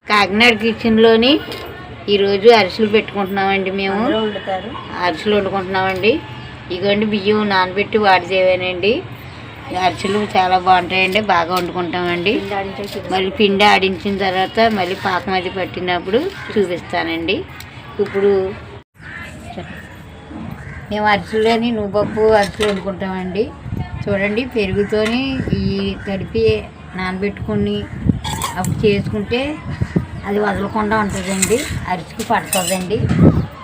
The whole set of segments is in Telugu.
కాకినాడ కిచెన్లోని ఈరోజు అరిసెలు పెట్టుకుంటున్నామండి. మేము అరిసెలు వండుకుంటున్నామండి. ఇగోండి బియ్యం నానబెట్టి వాడితేవేనండి. అరిసెలు చాలా బాగుంటాయండి, బాగా వండుకుంటామండి. మళ్ళీ పిండి ఆడించిన తర్వాత మళ్ళీ పాకం అది పట్టినప్పుడు చూపిస్తానండి. ఇప్పుడు మేము అరిసెలని నువ్వుపప్పు అరిసెలు వండుకుంటామండి. చూడండి, పెరుగుతోని ఈ తడిపి నానబెట్టుకుని అప్పుడు చేసుకుంటే అది వదలకుండా ఉంటుందండి, అరిసికి పడుతుందండి.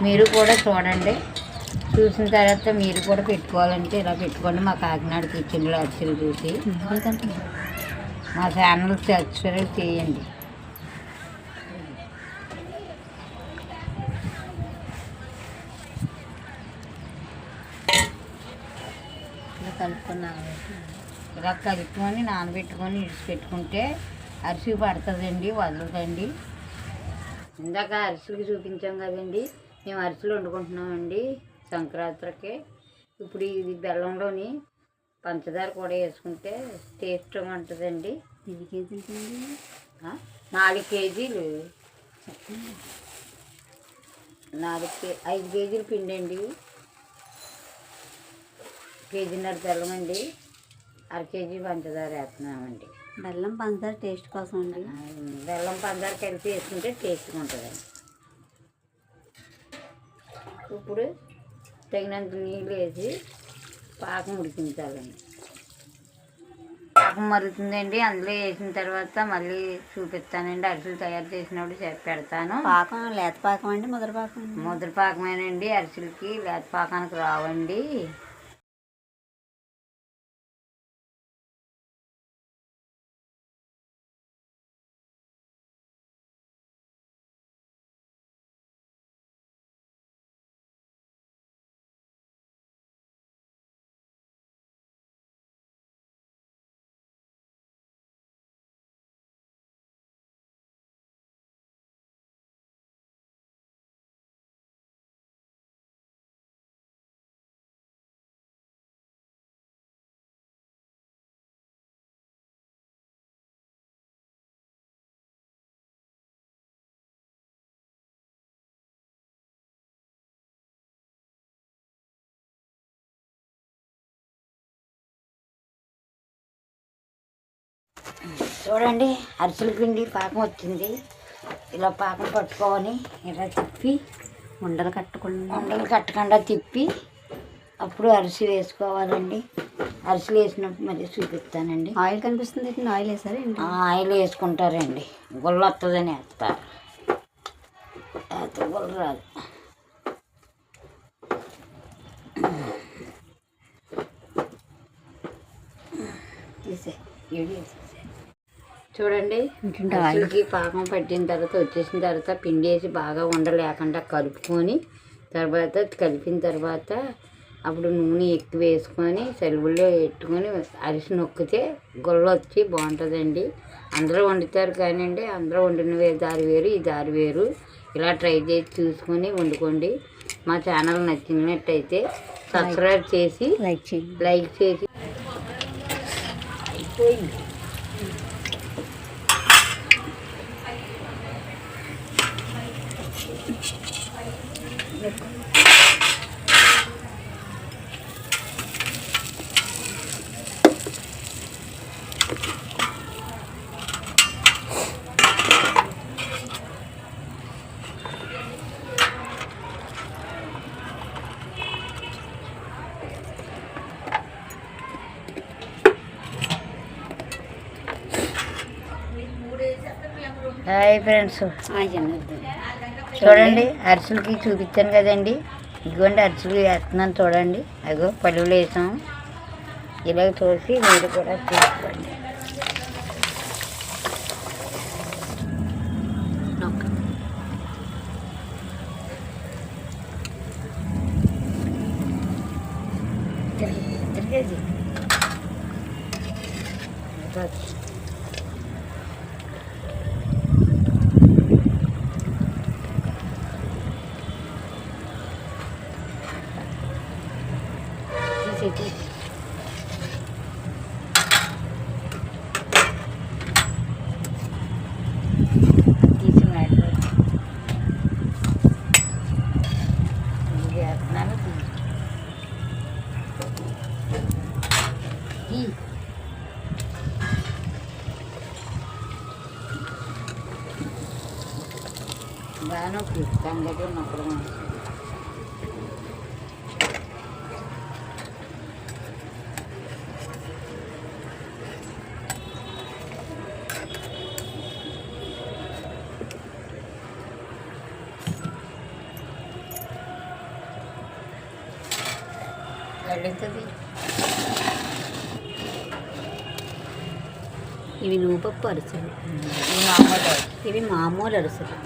మీరు కూడా చూడండి, చూసిన తర్వాత మీరు కూడా పెట్టుకోవాలంటే ఇలా పెట్టుకోండి. మా కాకినాడ కిచెన్లో అరిసెలు చూసి మా ఛానల్ సబ్స్క్రైబ్ చేయండి. ఇలా కలుపుకొని నానబెట్టుకొని ఇడిచిపెట్టుకుంటే అరిసి పడుతుందండి, వదలదండి. ఇందాక అరిసెలకి చూపించాం కదండి, మేము అరిసెలు వండుకుంటున్నామండి సంక్రాంతికి. ఇప్పుడు ఇది బెల్లంలోని పంచదార కూడా వేసుకుంటే టేస్ట్గా ఉంటుందండి. 5 కేజీలు 4 కేజీలు 5 కేజీలు పిండి అండి, కేజీన్నర బెల్లం అండి, 1/2 కేజీ పంచదార వేస్తున్నామండి. బెల్లం పంచదార టేస్ట్ కోసం అండి. బెల్లం పంచదార కలిపి వేసుకుంటే టేస్ట్గా ఉంటుందండి. ఇప్పుడు తగినంత నీళ్ళు వేసి పాకం ఉడికించాలండి. పాకం మరుగుతుందండి, అందులో వేసిన తర్వాత మళ్ళీ చూపిస్తానండి. అరిసెలు తయారు చేసినప్పుడు పెడతాను. పాకం లేత పాకం అండి, ముద్ర పాకం? ముద్ర పాకమేనండి, అరిసెలకి లేత పాకానికి రావండి. చూడండి, అరిసెల పిండి పాకం వచ్చింది. ఇలా పాకం పట్టుకోవాలి, ఇలా తిప్పి ఉండలు కట్టకుండా తిప్పి అప్పుడు అరిసె వేసుకోవాలండి. అరిసెలు వేసినప్పుడు మళ్ళీ చూపిస్తానండి. ఆయిల్ కనిపిస్తుంది, ఆయిల్ వేసారు? ఆయిల్ వేసుకుంటారండి, గుల్ల వస్తుందని వేస్తారు, గుల్ల రాదు. చూడండి, అరిసెలకి పాకం పట్టిన తర్వాత వచ్చేసిన తర్వాత పిండి వేసి బాగా ఉండలేకుండా కలుపుకొని తర్వాత కలిపిన తర్వాత అప్పుడు నూనె ఎక్కువ వేసుకొని సెలవుల్లో పెట్టుకొని అరిసి నొక్కితే గుల్ల వచ్చి బాగుంటుందండి. అందరూ వండుతారు కానివ్వండి, అందరూ వండిన దారి వేరు, ఈ దారి వేరు. ఇలా ట్రై చేసి చూసుకొని వండుకోండి. మా ఛానల్ నచ్చినట్టయితే సబ్స్క్రైబ్ చేసి లైక్ చేసి అయిపోయింది. హాయ్ ఫ్రెండ్స్, చూడండి అరిసెలకి చూపించాను కదండి. ఇదిగోండి అరిసెలు వేస్తున్నాను చూడండి. అదిగో పళ్ళులు వేసాం. ఇలా చూసి మీరు కూడా చూసుకోండి. తిరిగేది తీసి దానొప్పి సంగతి ఉన్నప్పుడు మనసు వెళ్ళుతుంది. ఇవి నూపప్పు అరిసెలు, ఈ మామూలు ఇవి మామూలు అరిసెలు.